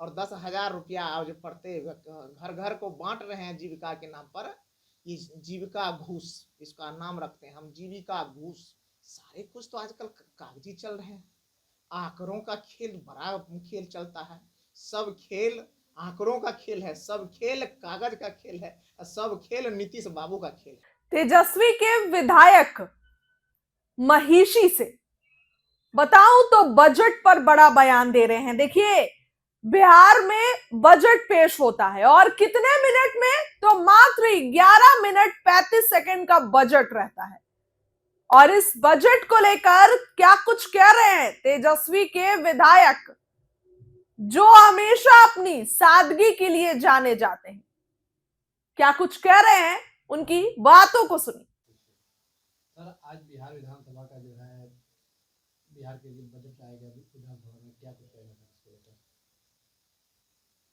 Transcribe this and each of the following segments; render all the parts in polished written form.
और 10,000 रुपया आज पड़ते घर घर को बांट रहे हैं जीविका के नाम पर। ये जीविका घूस इसका नाम रखते हैं हम, जीविका घूस। सारे कुछ तो आजकल कागजी चल रहे हैं। आंकड़ों का खेल बड़ा खेल चलता है। सब खेल आंकड़ों का खेल है, सब खेल कागज का खेल है, सब खेल नीतीश बाबू का खेल है। तेजस्वी के विधायक महिषी से बताऊं तो बजट पर बड़ा बयान दे रहे हैं। देखिए, बिहार में बजट पेश होता है और कितने मिनट में, तो मात्र 11 मिनट 35 सेकंड का बजट रहता है। और इस बजट को लेकर क्या कुछ कह रहे हैं तेजस्वी के विधायक, जो हमेशा अपनी सादगी के लिए जाने जाते हैं। क्या कुछ कह रहे हैं, उनकी बातों को सुनिए। सर, आज बिहार विधानसभा का जो है, बिहार के लिए बजट आएगा विधानसभा में, क्या कुछ कहना है इसको लेकर?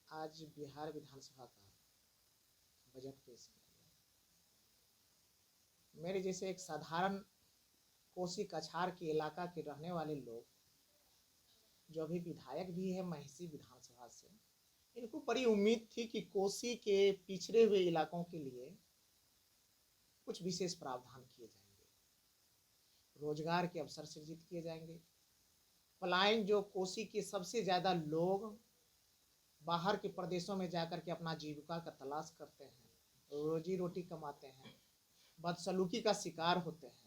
आज बिहार विधानसभा का बजट पेश किया गया। मेरे जैसे एक साधारण कोसी कछार के इलाका के रहने वाले लोग, जो अभी विधायक भी है महिषी विधानसभा से, इनको बड़ी उम्मीद थी कि कोसी के पिछड़े हुए इलाकों के लिए कुछ विशेष प्रावधान किए जाएंगे, रोजगार के अवसर सृजित किए जाएंगे। पलायन, जो कोसी के सबसे ज्यादा लोग बाहर के प्रदेशों में जाकर के अपना जीविका का तलाश करते हैं, रोजी रोटी कमाते हैं, बदसलूकी का शिकार होते हैं,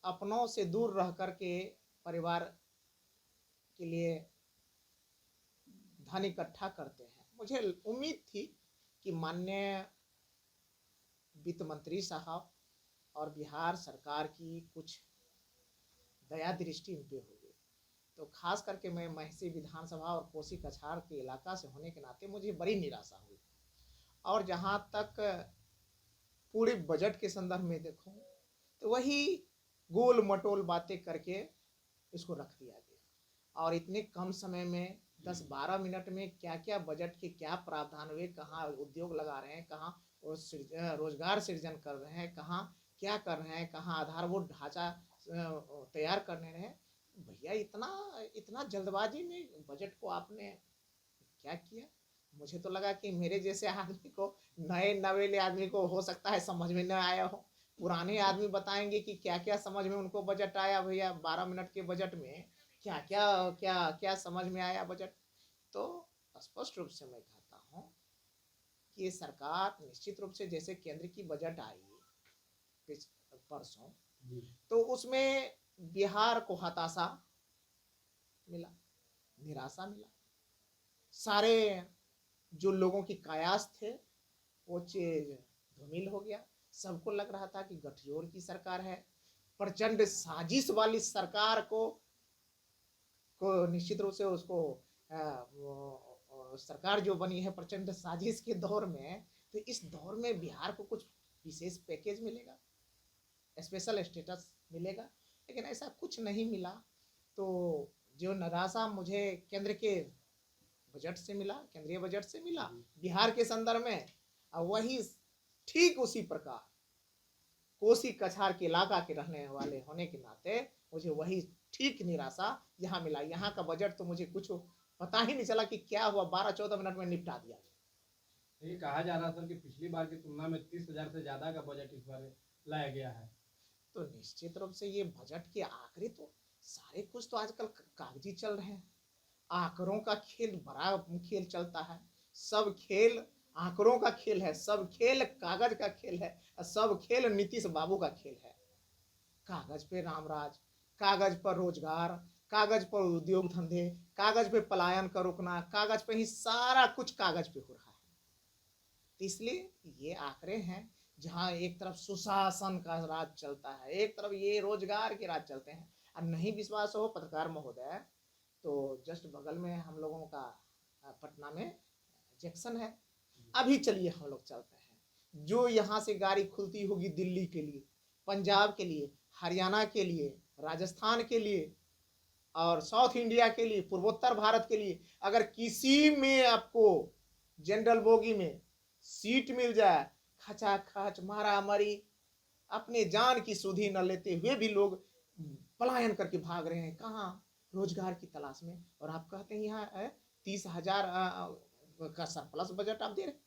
अपनों से दूर रह कर के परिवार के लिए धन इकट्ठा करते हैं। मुझे उम्मीद थी कि माननीय वित्त मंत्री साहब और बिहार सरकार की कुछ दया दृष्टि उन पे होगी। तो खास करके मैं महिषी विधानसभा और कोसी कछार के इलाका से होने के नाते मुझे बड़ी निराशा हुई। और जहाँ तक पूरे बजट के संदर्भ में देखूं तो वही गोल मटोल बातें करके इसको रख दिया गया। और इतने कम समय में 10-12 मिनट में क्या क्या बजट के क्या प्रावधान हुए, कहाँ उद्योग लगा रहे हैं, कहाँ रोजगार सृजन कर रहे हैं, कहाँ क्या कर रहे हैं, कहाँ आधारभूत ढांचा तैयार करने रहे। भैया, इतना इतना जल्दबाजी में बजट को आपने क्या किया? मुझे तो लगा कि मेरे जैसे आदमी को, नए नवेले आदमी को हो सकता है समझ में न आया हो। पुराने आदमी बताएंगे कि क्या क्या समझ में उनको बजट आया। भैया, 12 मिनट के बजट में क्या क्या क्या क्या समझ में आया बजट। तो स्पष्ट रूप से मैं कहता हूँ कि ये सरकार निश्चित रूप से, जैसे केंद्र की बजट आई परसों, तो उसमें बिहार को हताशा मिला, निराशा मिला। सारे जो लोगों की कयास थे वो चीज धूमिल हो गया। सबको लग रहा था कि गठजोड़ की सरकार है, प्रचंड साजिश वाली सरकार को निश्चित रूप से उसको सरकार जो बनी है प्रचंड साजिश के दौर में, तो इस दौर में बिहार को कुछ विशेष पैकेज मिलेगा, स्पेशल स्टेटस मिलेगा, लेकिन ऐसा कुछ नहीं मिला। तो जो निराशा मुझे केंद्र के बजट से मिला, केंद्रीय बजट से मिला बिहार के संदर्भ में, वही ठीक उसी प्रकार कोसी कछार के इलाका के रहने वाले होने के नाते मुझे वही ठीक निराशा यहाँ मिला। यहाँ का बजट तो मुझे कुछ पता ही नहीं चला कि क्या हुआ, 12-14 मिनट में निपटा दिया। ये कहा जा रहा था कि पिछली बार की तुलना में 30,000 से ज्यादा का बजट इस बार लाया गया है। तो निश्चित रूप से ये बजट के आंकड़े तो सारे कुछ तो आजकल कागजी चल रहे हैं। आंकड़ों का खेल बड़ा खेल चलता है। सब खेल आंकड़ों का खेल है, सब खेल कागज का खेल है, सब खेल नीतीश बाबू का खेल है। कागज पे रामराज, कागज पर रोजगार, कागज पर उद्योग धंधे, कागज पे पलायन का रुकना, कागज पे ही सारा कुछ कागज पे हो रहा है। इसलिए ये आंकड़े हैं जहां एक तरफ सुशासन का राज चलता है, एक तरफ ये रोजगार के राज चलते हैं। और नहीं विश्वास हो पत्रकार महोदय, तो जस्ट बगल में हम लोगों का पटना में जंक्शन है, अभी चलिए हम लोग चलते हैं। जो यहाँ से गाड़ी खुलती होगी दिल्ली के लिए, पंजाब के लिए, हरियाणा के लिए, राजस्थान के लिए और साउथ इंडिया के लिए, पूर्वोत्तर भारत के लिए, अगर किसी में आपको जनरल बोगी में सीट मिल जाए, खचाखच मारामारी, अपने जान की सुधि न लेते हुए भी लोग पलायन करके भाग रहे हैं। कहाँ? रोजगार की तलाश में। और आप कहते हैं यहाँ 30,000 का सरप्लस बजट आप दे रहे हैं।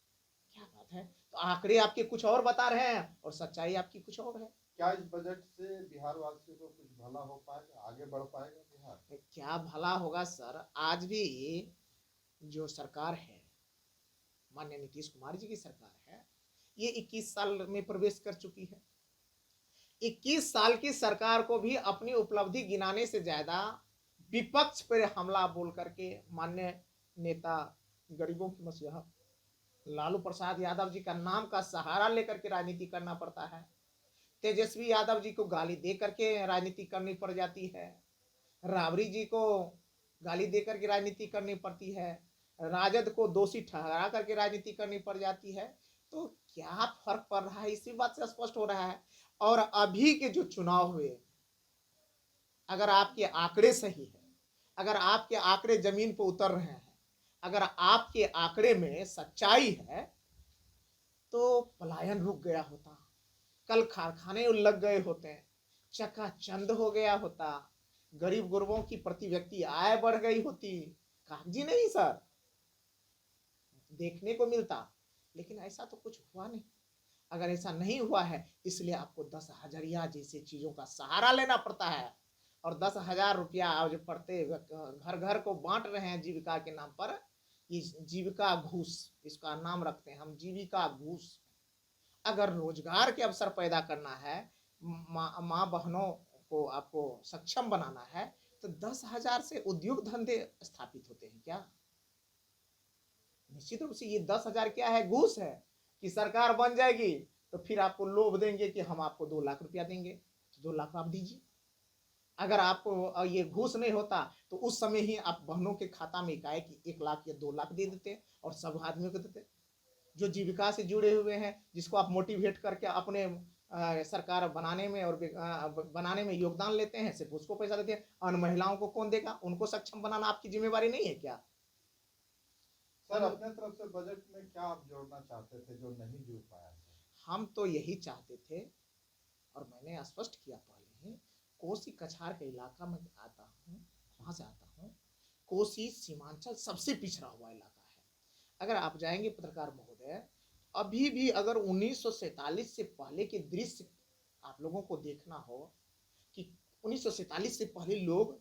क्या बात है। तो आंकड़े आपके कुछ और बता रहे हैं और सच्चाई आपकी कुछ और है। क्या इस बजट से बिहार वासियों को कुछ भला हो पाएगा, आगे बढ़ पाएगा बिहार? क्या भला होगा सर। आज भी जो सरकार है, माननीय नीतीश कुमार जी की सरकार है, ये 21 साल में प्रवेश कर चुकी है। 21 साल की सरकार को भी अपनी उपलब्धि गिनाने से ज्यादा विपक्ष पर हमला बोल करके माननीय नेता गरीबों की मसीहा लालू प्रसाद यादव जी का नाम का सहारा लेकर के राजनीति करना पड़ता है। तेजस्वी यादव जी को गाली दे करके राजनीति करनी पड़ जाती है। राबड़ी जी को गाली दे करके राजनीति करनी पड़ती है। राजद को दोषी ठहरा करके राजनीति करनी पड़ जाती है। तो क्या फर्क पड़ रहा है, इसी बात से स्पष्ट हो रहा है। और अभी के जो चुनाव हुए, अगर आपके आंकड़े सही है, अगर आपके आंकड़े जमीन पर उतर रहे हैं, अगर आपके आंकड़े में सच्चाई है, तो पलायन रुक गया होता, कल कारखाने लग गए होते, चकाचंद हो गया होता, गरीब गुरबों की प्रति व्यक्ति आय बढ़ गई होती। कागजी नहीं सर, देखने को मिलता, लेकिन ऐसा तो कुछ हुआ नहीं। अगर ऐसा नहीं हुआ है, इसलिए आपको 10,000 जैसे चीजों का सहारा लेना पड़ता है। और 10,000 रुपया आज पड़ते घर घर को बांट रहे हैं जीविका के नाम पर। ये जीविका घूस, इसका नाम रखते हैं हम, जीविका घूस। अगर रोजगार के अवसर पैदा करना है, माँ बहनों को आपको सक्षम बनाना है, तो 10,000 से उद्योग धंधे स्थापित होते हैं क्या? निश्चित रूप से ये 10,000 क्या है, घूस है। कि सरकार बन जाएगी तो फिर आपको लोभ देंगे कि हम आपको 2 लाख रुपया देंगे, तो 2 लाख आप दीजिए। अगर आपको ये घूस नहीं होता तो उस समय ही आप बहनों के खाता में इकाए कि 1 लाख या 2 लाख दे देते और सब आदमियों को देते। जो जीविका से जुड़े हुए हैं, जिसको आप मोटिवेट करके अपने सरकार बनाने में और बनाने में योगदान लेते हैं, सिर्फ उसको पैसा देते हैं। अन्य महिलाओं को कौन देगा? उनको सक्षम बनाना आपकी जिम्मेवारी नहीं है क्या? सर, अपने तरफ से बजट में क्या आप जोड़ना चाहते थे जो नहीं जुड़ पाया? हम तो यही चाहते थे, और मैंने स्पष्ट किया पहले ही, कोसी कछार के इलाका में आता हूँ, वहां से आता हूँ। कोसी सीमांचल सबसे पिछड़ा हुआ इलाका है। अगर आप जाएंगे पत्रकार महोदय, अभी भी अगर 1947 से पहले के दृश्य आप लोगों को देखना हो कि 1947 से पहले लोग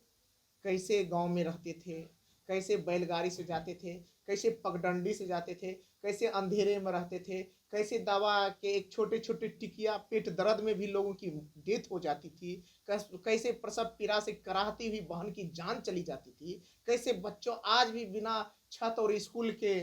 कैसे गांव में रहते थे, कैसे बैलगाड़ी से जाते थे, कैसे पगडंडी से जाते थे, कैसे अंधेरे में रहते थे, कैसे दवा के एक छोटे छोटे टिकिया पेट दर्द में भी लोगों की डेथ हो जाती थी, कैसे प्रसव पीड़ा से कराहती हुई बहन की जान चली जाती थी, कैसे बच्चों आज भी बिना छत और स्कूल के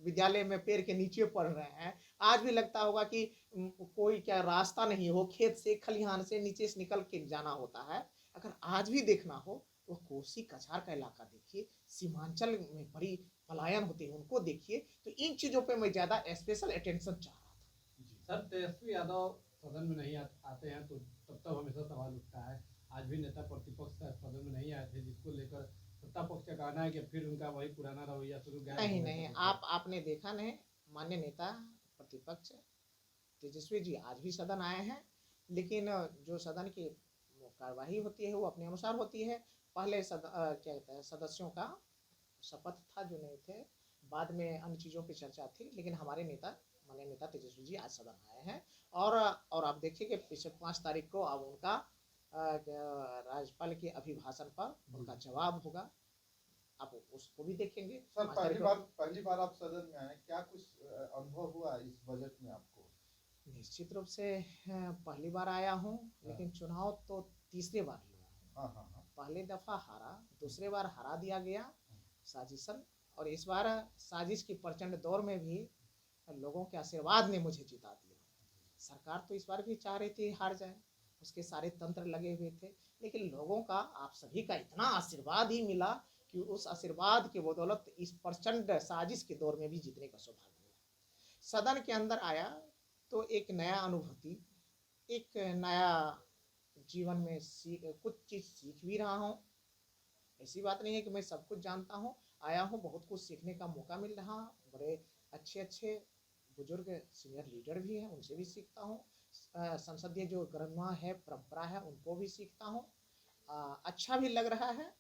विद्यालय में पैर के नीचे पढ़ रहे हैं। आज भी लगता होगा कि कोई क्या रास्ता नहीं हो, खेत से खलिहान से नीचे से निकल के जाना होता है। अगर आज भी देखना हो तो कोसी कछार का इलाका देखिए, सीमांचल में बड़ी पलायन होते हैं, उनको देखिए। तो इन चीजों पे मैं ज्यादा स्पेशल अटेंशन चाह रहा था। सर, तेजस्वी यादव सदन में नहीं आते हैं तो तब तक हमेशा सवाल उठता है। आज भी नेता प्रतिपक्ष सदन में नहीं आए थे, जिसको लेकर सत्ता पक्ष का कहना है कि फिर उनका वही पुराना रवैया शुरू। नहीं नहीं, आपने देखा नहीं, माननीय नेता प्रतिपक्ष तेजस्वी जी आज भी सदन आए हैं, लेकिन जो सदन की कार्यवाही होती है वो अपने अनुसार होती है। पहले क्या कहते हैं, सदस्यों का शपथ था जो नहीं थे, बाद में अन्य चीज़ों की चर्चा थी, लेकिन हमारे नेता माननीय नेता तेजस्वी जी आज सदन आए हैं। और आप देखिए कि पिछले 5 तारीख को अब उनका राज्यपाल के अभिभाषण पर उनका जवाब होगा, आप उसको भी देखेंगे। सर, पहली बार आप सदन में आए, क्या कुछ अनुभव हुआ इस बजट में आपको? निश्चित रूप से पहली बार आया हूँ, लेकिन चुनाव तो तीसरी बार लड़ा हूँ। पहले दफा हारा, दूसरे बार हरा दिया गया साजिशन, और इस बार साजिश की प्रचंड दौर में भी लोगों के आशीर्वाद ने मुझे जिता दिया। सरकार तो इस बार भी चाह रही थी हार जाए, उसके सारे तंत्र लगे हुए थे, लेकिन लोगों का, आप सभी का इतना आशीर्वाद ही मिला कि उस आशीर्वाद के बदौलत इस प्रचंड साजिश के दौर में भी जीतने का सौभाग्य मिला। सदन के अंदर आया तो एक नया अनुभूति, एक नया जीवन में कुछ चीज़ सीख भी रहा हूँ। ऐसी बात नहीं है कि मैं सब कुछ जानता हूँ, आया हूँ, बहुत कुछ सीखने का मौका मिल रहा। बड़े अच्छे अच्छे बुजुर्ग सीनियर लीडर भी हैं, उनसे भी सीखता हूँ। संसदीय जो गरिमा है, परंपरा है, उनको भी सीखता हूँ। अच्छा भी लग रहा है।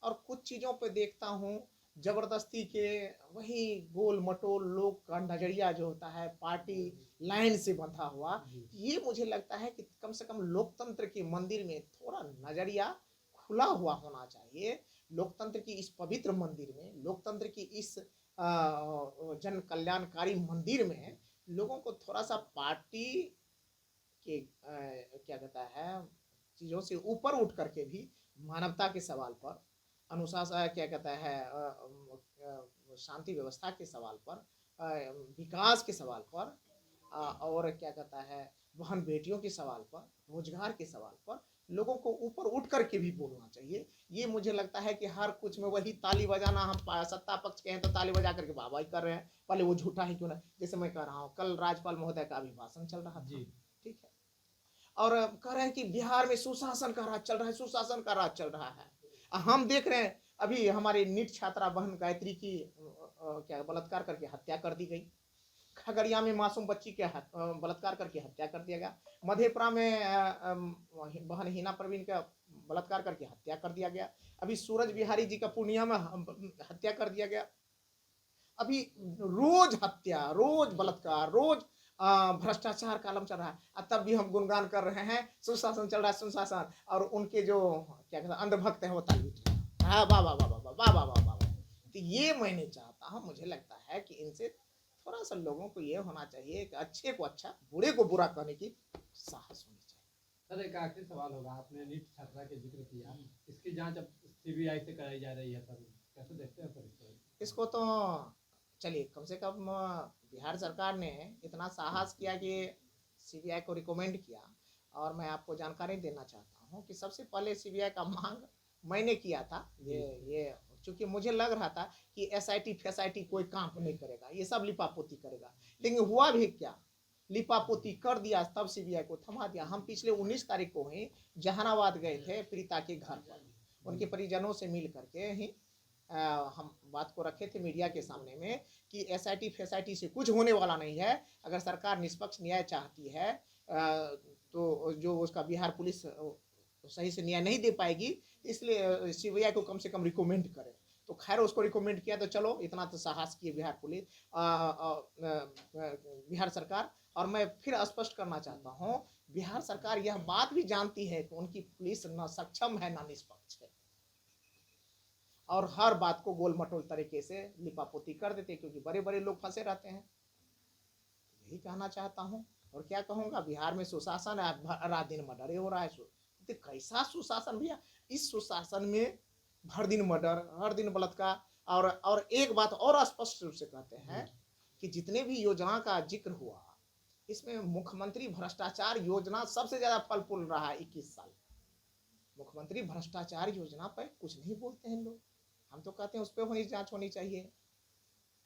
और कुछ चीज़ों पे देखता हूँ जबरदस्ती के वही गोल मटोल लोग का नजरिया जो होता है पार्टी लाइन से बंधा हुआ, जी ये मुझे लगता है कि कम से कम लोकतंत्र के मंदिर में थोड़ा नजरिया खुला हुआ होना चाहिए। लोकतंत्र की इस पवित्र मंदिर में, लोकतंत्र की इस जन कल्याणकारी मंदिर में लोगों को थोड़ा सा पार्टी के क्या कहता है चीज़ों से ऊपर उठ करके भी मानवता के सवाल पर, अनुशासन क्या कहता है शांति व्यवस्था के सवाल पर, विकास के सवाल पर, और क्या कहता है बहन बेटियों के सवाल पर, रोजगार के सवाल पर लोगों को ऊपर उठ करके भी बोलना चाहिए। ये मुझे लगता है कि हर कुछ में वही ताली बजाना, हम सत्ता पक्ष के हैं तो ताली बजा करके वाहवाही कर रहे हैं, भले वो झूठा ही क्यों ना। जैसे मैं कह रहा हूँ, कल राज्यपाल महोदय का अभिभाषण चल रहा था, जी ठीक है, और कह रहे हैं कि बिहार में सुशासन का राज चल रहा है, सुशासन का राज चल रहा है। हम देख रहे हैं अभी हमारी नीट छात्रा बहन गायत्री की क्या बलात्कार करके हत्या कर दी गई। खगड़िया में मासूम बच्ची के बलात्कार करके हत्या कर दिया गया। मधेपुरा में बहन हिना प्रवीण का बलात्कार करके हत्या कर दिया गया। अभी सूरज बिहारी जी का पूर्णिया में हत्या कर दिया गया। अभी रोज हत्या, रोज बलात्कार, रोज भ्रष्टाचार का आलम चल रहा है, और तब भी हम गुणगान कर रहे हैं सुशासन चल रहा है, सुशासन, और उनके जो क्या कहते हैं अंधभक्त है वो ताली बजा रहे हैं। हाँ, वाह वाह वाह वाह वाह वाह वाह वाह। तो ये मैं नहीं चाहता हूँ। मुझे लगता है कि इनसे थोड़ा सा लोगों को ये होना चाहिए कि अच्छे को अच्छा, बुरे को बुरा कहने की साहस होनी चाहिए। सर, एक आखिरी सवाल होगा। आपने नीट छात्रा के जिक्र किया, इसकी जांच अब सीबीआई से कराई जा रही है सर, कैसे देखते हैं सर इसको? इसको तो चलिए, कम से कम बिहार सरकार ने इतना साहस किया कि सीबीआई को रिकमेंड किया, और मैं आपको जानकारी देना चाहता हूँ कि सबसे पहले सीबीआई का मांग मैंने किया था। ये चूंकि मुझे लग रहा था कि एसआईटी फैसाइटी कोई काम नहीं करेगा, ये सब लिपापोती करेगा, लेकिन हुआ भी क्या, लिपापोती कर दिया, तब सीबीआई को थमा दिया। हम पिछले 19 तारीख को ही जहानाबाद गए थे पीड़िता के घर पर, उनके परिजनों से मिल करके ही हम बात को रखे थे मीडिया के सामने में कि एसआईटी फैसाइटी से कुछ होने वाला नहीं है। अगर सरकार निष्पक्ष न्याय चाहती है तो जो उसका बिहार पुलिस सही से न्याय नहीं दे पाएगी, इसलिए सीबीआई को कम से कम रिकमेंड करे। तो खैर उसको रिकमेंड किया, तो चलो इतना तो साहस किए बिहार पुलिस, बिहार सरकार। और मैं फिर स्पष्ट करना चाहता हूँ, बिहार सरकार यह बात भी जानती है कि उनकी पुलिस न सक्षम है न निष्पक्ष है, और हर बात को गोल मटोल तरीके से लिपापोती कर देते, क्योंकि बड़े बड़े लोग फंसे रहते हैं। यही कहना चाहता हूँ, और क्या कहूँगा, बिहार में सुशासन है, रात दिन मर्डर हो रहा है। तो कैसा सुशासन भैया, इस सुशासन में हर दिन मर्डर, हर दिन बलात्कार, और एक बात और स्पष्ट रूप से कहते हैं कि जितने भी योजना का जिक्र हुआ, इसमें मुख्यमंत्री भ्रष्टाचार योजना सबसे ज्यादा फल फूल रहा है 21 साल। मुख्यमंत्री भ्रष्टाचार योजना पर कुछ नहीं बोलते हैं लोग। हम तो कहते हैं उस पर होनी जांच होनी चाहिए,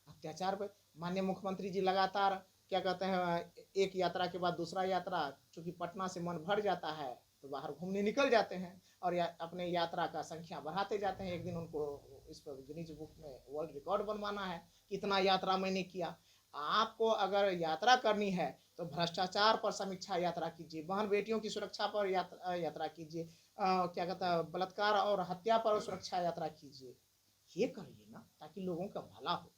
अत्याचार पर। माननीय मुख्यमंत्री जी लगातार क्या कहते हैं, एक यात्रा के बाद दूसरा यात्रा, चूंकि पटना से मन भर जाता है तो बाहर घूमने निकल जाते हैं, और अपने यात्रा का संख्या बढ़ाते जाते हैं। एक दिन उनको इस पर गिनीज बुक में वर्ल्ड रिकॉर्ड बनवाना है, कितना यात्रा मैंने किया। आपको अगर यात्रा करनी है तो भ्रष्टाचार पर समीक्षा यात्रा कीजिए, बहन बेटियों की सुरक्षा पर यात्रा कीजिए, क्या कहता है बलात्कार और हत्या पर सुरक्षा यात्रा कीजिए। ये करिए ना, ताकि लोगों का भला हो।